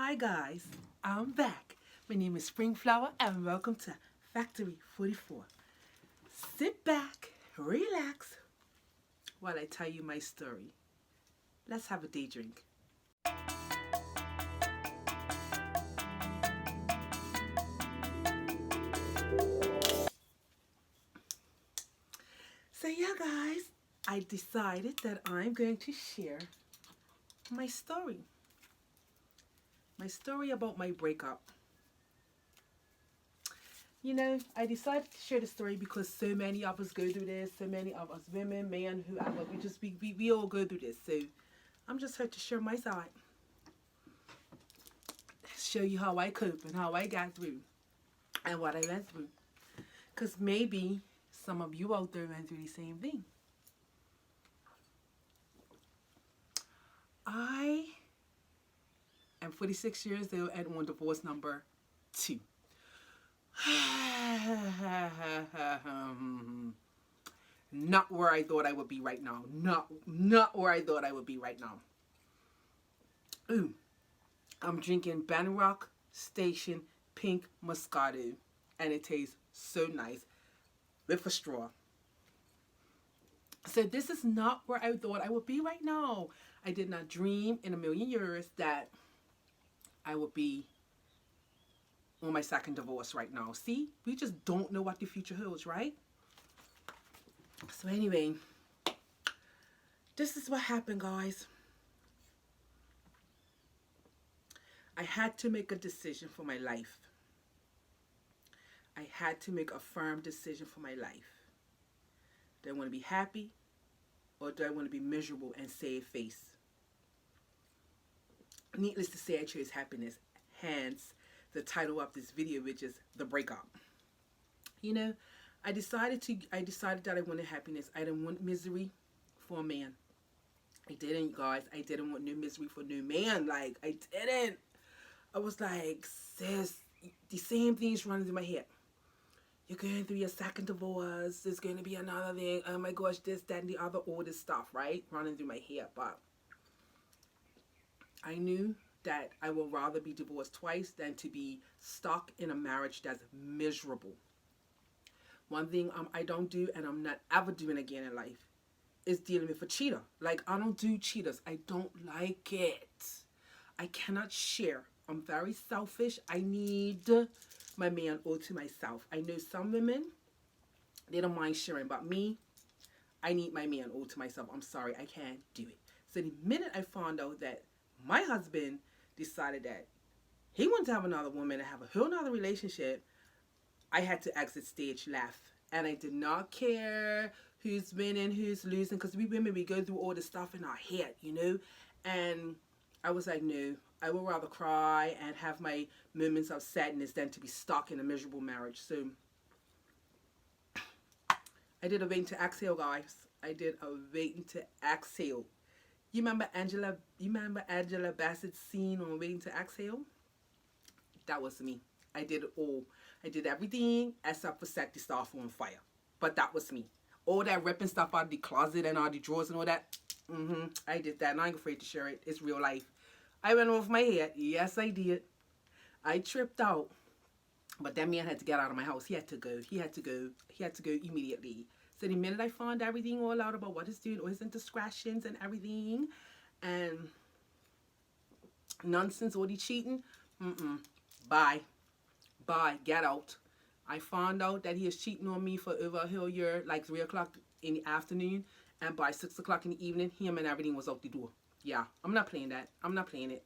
Hi guys, I'm back. My name is Springflower and welcome to Factory 44. Sit back, relax while I tell you my story. Let's have a day drink. So yeah guys, I decided that I'm going to share my story. My story about my breakup. I decided to share the story because so many of us go through this, so many of us women, men, whoever, we all go through this. So I'm just here to share my side. Show you how I cope and how I got through and what I went through. Because maybe some of you out there went through the same thing. I am 46 years old and on divorce number 2. Not where I thought I would be right now. Not where I thought I would be right now. Ooh, I'm drinking Banrock Station Pink Moscato, and it tastes so nice with a straw. So this is not where I thought I would be right now. I did not dream in a million years that I would be on my second divorce right now. See, we just don't know what the future holds, right? So anyway, this is what happened, guys. I had to make a decision for my life. I had to make a firm decision for my life. Do I want to be happy or do I want to be miserable and save face? Needless to say, I chose happiness. Hence, the title of this video, which is The Breakup. I decided that I wanted happiness. I didn't want misery for a man. I didn't, guys. I didn't want no misery for no man. Like, I didn't. I was like, sis, the same things running through my head. You're going through your second divorce. There's going to be another thing. Oh my gosh, this, that, and the other, all this stuff, right? Running through my head. But I knew that I would rather be divorced twice than to be stuck in a marriage that's miserable. One thing I don't do, and I'm not ever doing again in life, is dealing with a cheater. Like, I don't do cheaters. I don't like it. I cannot share. I'm very selfish. I need my man all to myself. I know some women, they don't mind sharing, but me, I need my man all to myself. I'm sorry, I can't do it. So the minute I found out that my husband decided that he wanted to have another woman and have a whole nother relationship, I had to exit stage left. And I did not care who's winning, who's losing, because we women, we go through all this stuff in our head, And I was like, no, I would rather cry and have my moments of sadness than to be stuck in a miserable marriage. So I did a waiting to exhale, guys. I did a waiting to exhale. You remember Angela Bassett's scene on Waiting to Exhale? That was me. I did it all. I did everything except for set the stuff on fire. But that was me. All that ripping stuff out of the closet and all the drawers and all that. I did that and I ain't afraid to share it. It's real life. I went off my head. Yes, I did. I tripped out. But that man had to get out of my house. He had to go. He had to go immediately. So the minute I found everything all out about what he's doing, all his indiscretions and everything, and nonsense, all the cheating, bye, get out. I found out that he is cheating on me for over a whole year, like 3 o'clock in the afternoon, and by 6 o'clock in the evening, him and everything was out the door. Yeah, I'm not playing that. I'm not playing it.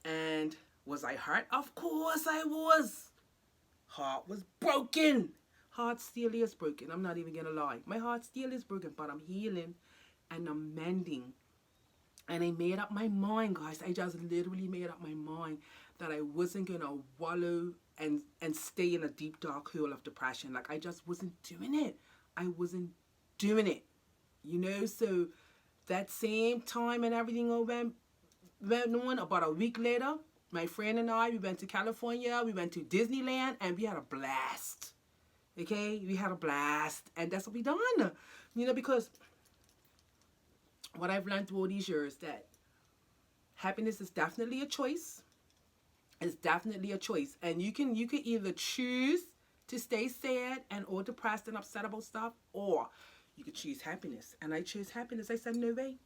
And was I hurt? Of course I was. Heart was broken. Heart still is broken. I'm not even gonna lie. My heart still is broken, but I'm healing and I'm mending. And I made up my mind, guys. I just literally made up my mind that I wasn't gonna wallow and stay in a deep dark hole of depression. Like, I just wasn't doing it. I wasn't doing it. So that same time and everything went on, about a week later, my friend and I, we went to California, we went to Disneyland, and we had a blast. Okay? We had a blast. And that's what we done. Because what I've learned through all these years, that Happiness is definitely a choice. It's definitely a choice. And you can either choose to stay sad and or depressed and upset about stuff, or you could choose happiness. And I chose happiness. I said, no way.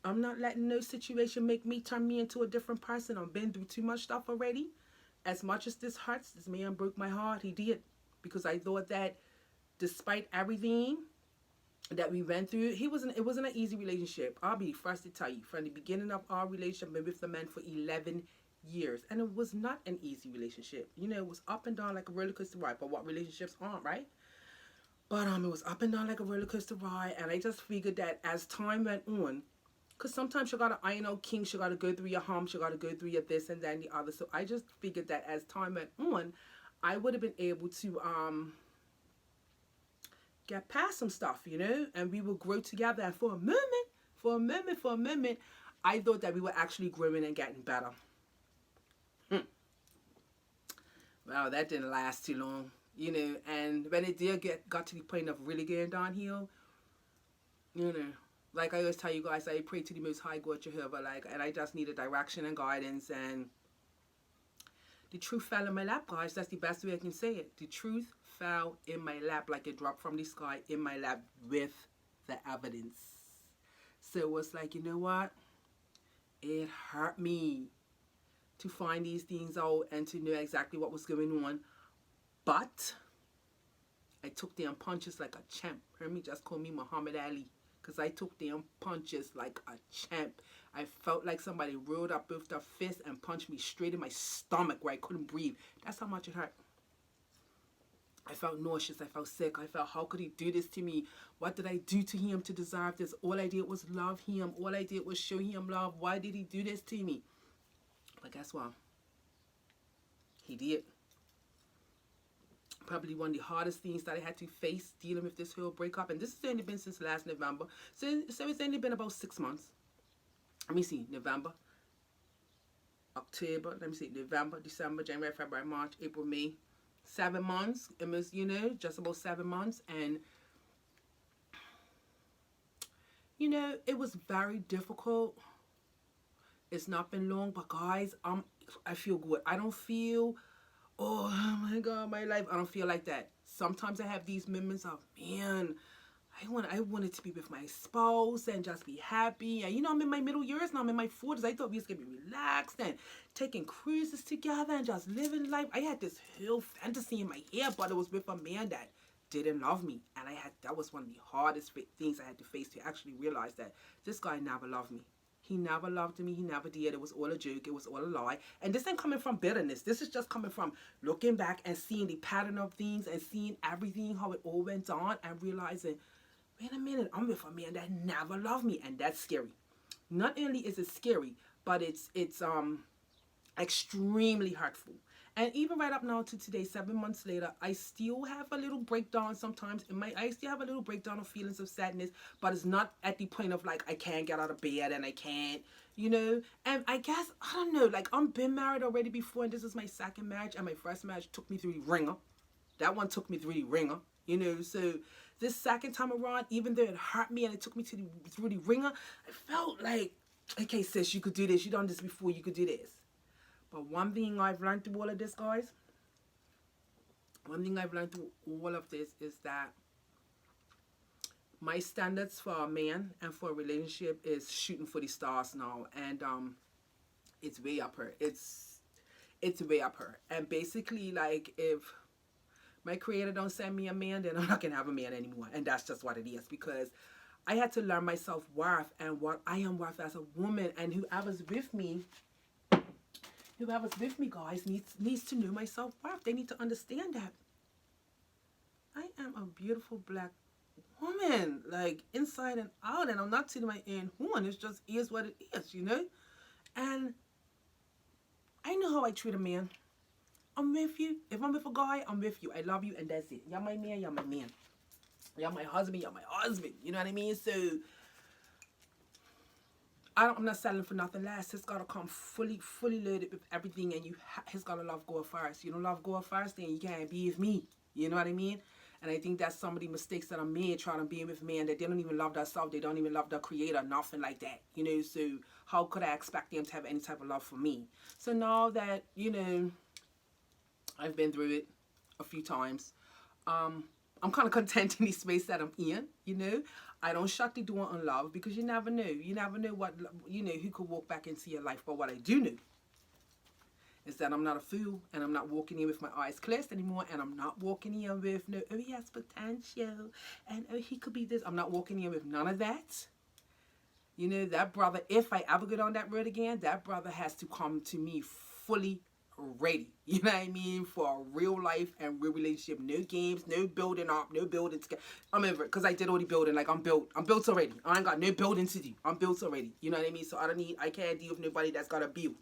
I'm not letting no situation make me turn me into a different person. I've been through too much stuff already. As much as this hurts, this man broke my heart. He did. Because I thought that despite everything that we went through, it wasn't an easy relationship. I'll be first to tell you. From the beginning of our relationship, I've been with the man for 11 years. And it was not an easy relationship. You know, it was up and down like a roller coaster ride. But what relationships aren't, right? But it was up and down like a roller coaster ride. And I just figured that as time went on, because sometimes you got to iron out kinks, you got to go through your humps, you got to go through your this and that and the other. So I just figured that as time went on, I would have been able to get past some stuff, you know, and we would grow together. And for a moment, I thought that we were actually growing and getting better. Well, that didn't last too long, you know, and when it did got to the point of really getting downhill, you know, like I always tell you guys, I pray to the Most High God Jehovah, and I just needed direction and guidance, and the truth fell in my lap, guys. That's the best way I can say it. The truth fell in my lap like it dropped from the sky in my lap with the evidence. So it was like, you know what? It hurt me to find these things out and to know exactly what was going on. But I took them punches like a champ. Heard me? Just call me Muhammad Ali. Because I took them punches like a champ. I felt like somebody rolled up with their fist and punched me straight in my stomach where I couldn't breathe. That's how much it hurt. I felt nauseous. I felt sick. I felt, how could he do this to me? What did I do to him to deserve this? All I did was love him. All I did was show him love. Why did he do this to me? But guess what? He did. Probably one of the hardest things that I had to face dealing with this whole breakup. And this has only been since last November. So it's only been about 6 months. Let me see. November, October, let me see. November, December, January, February, March, April, May. 7 months. It was, you know, just about 7 months. And, you know, it was very difficult. It's not been long. But, guys, I feel good. I don't feel... oh my God, my life. I don't feel like that. Sometimes I have these moments of, man, I wanted to be with my spouse and just be happy. And you know, I'm in my middle years now. I'm in my 40s. I thought we was going to be relaxed and taking cruises together and just living life. I had this whole fantasy in my head, but it was with a man that didn't love me. And that was one of the hardest things I had to face, to actually realize that this guy never loved me. He never loved me. He never did. It was all a joke. It was all a lie. And this ain't coming from bitterness. This is just coming from looking back and seeing the pattern of things and seeing everything, how it all went on, and realizing, wait a minute, I'm with a man that never loved me. And that's scary. Not only is it scary, but it's extremely hurtful. And even right up now to today, 7 months later, I still have a little breakdown sometimes. I still have a little breakdown of feelings of sadness, but it's not at the point of like, I can't get out of bed and I can't, you know. And I guess, I don't know, like, I've been married already before, and this is my second marriage, and my first marriage took me through the ringer. That one took me through the ringer, you know. So this second time around, even though it hurt me and it took me through the ringer, I felt like, okay, sis, you could do this. You've done this before. You could do this. But one thing I've learned through all of this, guys, is that my standards for a man and for a relationship is shooting for the stars now. And it's way up here. It's way up here. And basically, like, if my creator don't send me a man, then I'm not going to have a man anymore. And that's just what it is. Because I had to learn my self-worth and what I am worth as a woman. And whoever's with me, guys, needs to know my self-worth. They need to understand that I am a beautiful black woman, like, inside and out, and I'm not to my own horn. It just is what it is, you know. And I know how I treat a man. I'm with you. If I'm with a guy, I'm with you. I love you, and that's it. You're my man. You're my man. You're my husband. You're my husband. You know what I mean? So I'm not settling for nothing less. It's got to come fully loaded with everything, and it's got to love God first. You don't love God first, then you can't be with me. You know what I mean? And I think that's some of the mistakes that I made trying to be with men that they don't even love themselves. They don't even love their creator, nothing like that. You know, so how could I expect them to have any type of love for me? So now that, you know, I've been through it a few times, I'm kind of content in the space that I'm in, you know. I don't shut the door on love because you never know. You never know what, you know, who could walk back into your life. But what I do know is that I'm not a fool, and I'm not walking in with my eyes closed anymore, and I'm not walking in with no, oh, he has potential, and oh, he could be this. I'm not walking in with none of that. You know, that brother, if I ever get on that road again, that brother has to come to me fully ready. You know what I mean? For a real life and real relationship. No games, no building up, no building together. I'm over it because I did all the building. Like, I'm built. I'm built already. I ain't got no building to do. I'm built already. You know what I mean? So I can't deal with nobody that's got to build.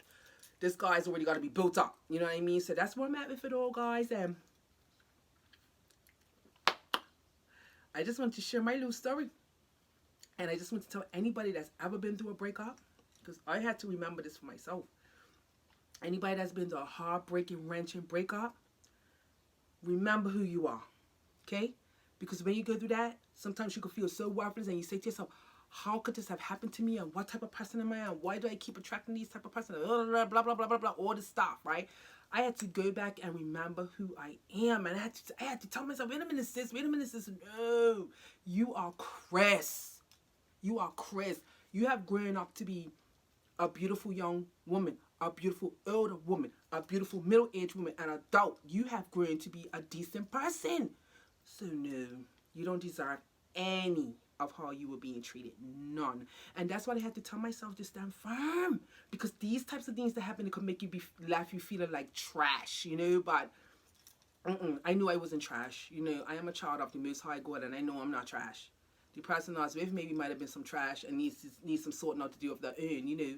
This guy's already got to be built up. You know what I mean? So that's where I'm at with it all, guys. And I just want to share my little story. And I just want to tell anybody that's ever been through a breakup, because I had to remember this for myself. Anybody that's been through a heartbreaking, wrenching breakup, remember who you are, okay? Because when you go through that, sometimes you can feel so worthless, and you say to yourself, how could this have happened to me, and what type of person am I, and why do I keep attracting these type of person, blah, blah, blah, blah, blah, blah, all this stuff, right? I had to go back and remember who I am, and I had to tell myself, wait a minute, sis, no, you are Chris. You are Chris. You have grown up to be a beautiful young woman, a beautiful older woman, a beautiful middle-aged woman, an adult. You have grown to be a decent person. So no, you don't deserve any of how you were being treated. None. And that's why I had to tell myself to stand firm. Because these types of things that happen, it could make you left you feeling like trash, you know. But I knew I wasn't trash. You know, I am a child of the Most High God, and I know I'm not trash. The person I was with maybe might have been some trash and needs some sorting out to do of their own, you know.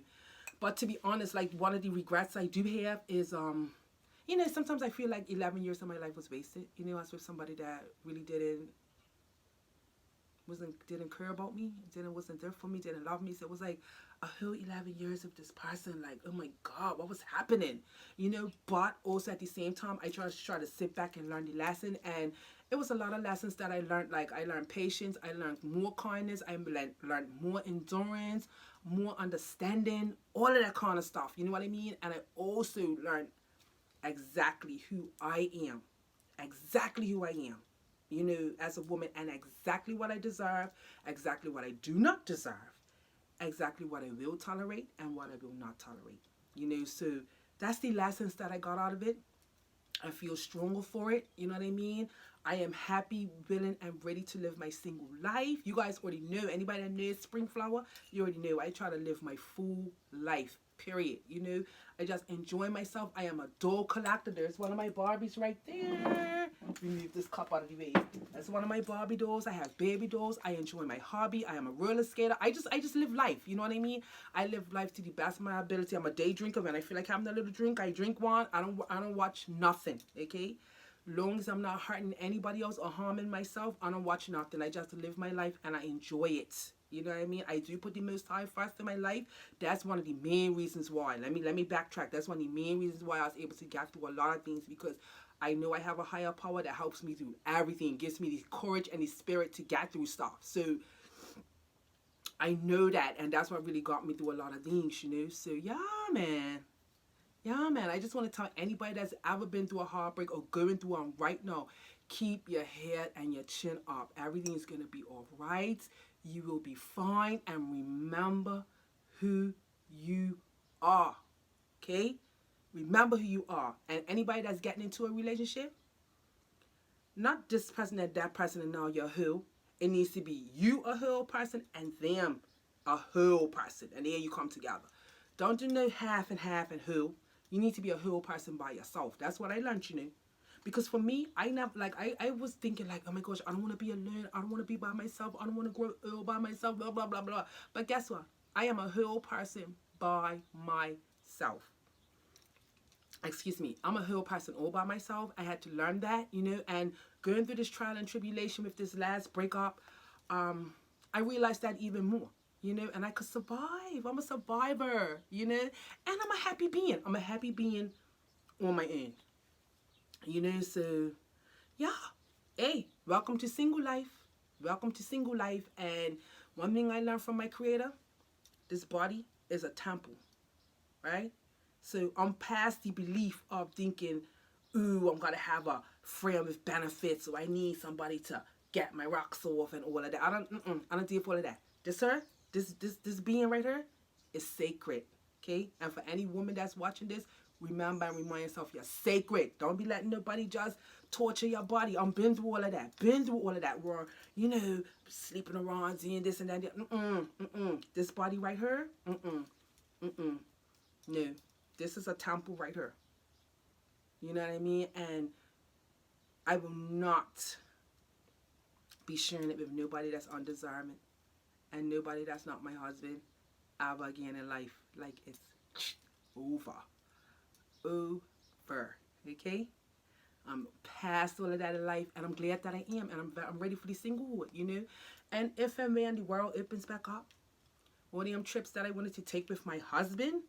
But to be honest, like, one of the regrets I do have is, you know, sometimes I feel like 11 years of my life was wasted. You know, I was with somebody that really didn't care about me, wasn't there for me, didn't love me. So it was like a whole 11 years of this person, like, oh my God, what was happening? You know, but also at the same time, I try to sit back and learn the lesson, and it was a lot of lessons that I learned. Like, I learned patience, I learned more kindness, I learned more endurance, more understanding, all of that kind of stuff. You know what I mean? And I also learned exactly who I am. Exactly who I am. You know, as a woman, and exactly what I deserve, exactly what I do not deserve, exactly what I will tolerate and what I will not tolerate. You know, so that's the lessons that I got out of it. I feel stronger for it. You know what I mean? I am happy, willing, and ready to live my single life. You guys already know. Anybody that knows Springflower, you already know. I try to live my full life, period. You know, I just enjoy myself. I am a doll collector. There's one of my Barbies right there. Remove this cup out of the way. That's one of my Barbie dolls. I have baby dolls. I enjoy my hobby. I am a roller skater. I just live life. You know what I mean? I live life to the best of my ability. I'm a day drinker. When I feel like having a little drink, I drink one. I don't watch nothing. Okay? Long as I'm not hurting anybody else or harming myself, I don't watch nothing. I just live my life and I enjoy it. You know what I mean? I do put the Most High first in my life. That's one of the main reasons why. Let me backtrack. That's one of the main reasons why I was able to get through a lot of things, because I know I have a higher power that helps me through everything, gives me the courage and the spirit to get through stuff. So I know that, and that's what really got me through a lot of things, you know. So yeah, man. Yeah, man, I just want to tell anybody that's ever been through a heartbreak or going through one right now, keep your head and your chin up. Everything's going to be all right. You will be fine. And remember who you are. Okay? Remember who you are. And anybody that's getting into a relationship, not this person and that person and now you're who. It needs to be you a whole person and them a whole person. And then you come together. Don't do no half and who. You need to be a whole person by yourself. That's what I learned, you know. Because for me, I never, like, I was thinking, like, oh my gosh, I don't want to be alone. I don't want to be by myself. I don't want to grow old by myself, blah, blah, blah, blah. But guess what? I am a whole person by myself. Excuse me. I'm a whole person all by myself. I had to learn that, you know. And going through this trial and tribulation with this last breakup, I realized that even more. You know, and I could survive. I'm a survivor, you know. And I'm a happy being. I'm a happy being on my own. You know, so, yeah. Hey, Welcome to single life. Welcome to single life. And one thing I learned from my creator, this body is a temple, right? So I'm past the belief of thinking, ooh, I'm gonna have a friend with benefits, so I need somebody to get my rocks off and all of that. I don't deal with all of that. This being right here is sacred, okay? And for any woman that's watching this, remember and remind yourself you're sacred. Don't be letting nobody just torture your body. I'm been through all of that. Been through all of that. Where sleeping around, doing this and that. This body right here, no. This is a temple right here. You know what I mean? And I will not be sharing it with nobody that's undesirable and nobody that's not my husband ever again in life. Like, it's over. Over. Okay? I'm past all of that in life, and I'm glad that I am, and I'm ready for the singlehood. And if and when the world opens back up, all them trips that I wanted to take with my husband,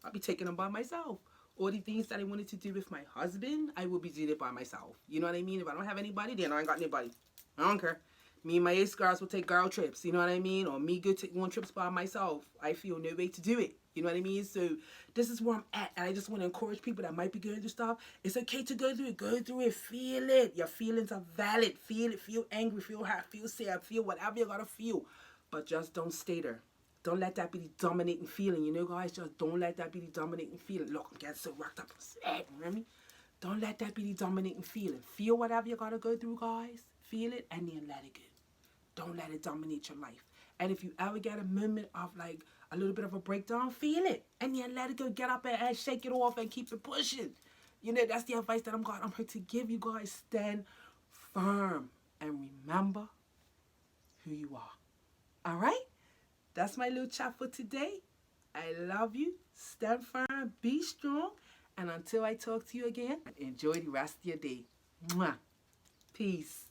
I'll be taking them by myself. All the things that I wanted to do with my husband, I will be doing it by myself. You know what I mean? If I don't have anybody, then I ain't got anybody. I don't care. Me and my ex-girls will take girl trips, you know what I mean? Or me go take one trips by myself. I feel no way to do it. You know what I mean? So this is where I'm at. And I just want to encourage people that might be going through stuff. It's okay to go through it. Go through it. Feel it. Your feelings are valid. Feel it. Feel angry. Feel hurt. Feel sad. Feel whatever you got to feel. But just don't stay there. Don't let that be the dominating feeling. Guys, just don't let that be the dominating feeling. Look, I'm getting so worked up. I'm sad. You know what I mean? Don't let that be the dominating feeling. Feel whatever you got to go through, guys. Feel it and then let it go. Don't let it dominate your life. And if you ever get a moment of like a little bit of a breakdown, feel it. And then let it go. Get up and shake it off and keep it pushing. That's the advice that I'm here to give you guys. Stand firm and remember who you are. All right? That's my little chat for today. I love you. Stand firm. Be strong. And until I talk to you again, enjoy the rest of your day. Mwah. Peace.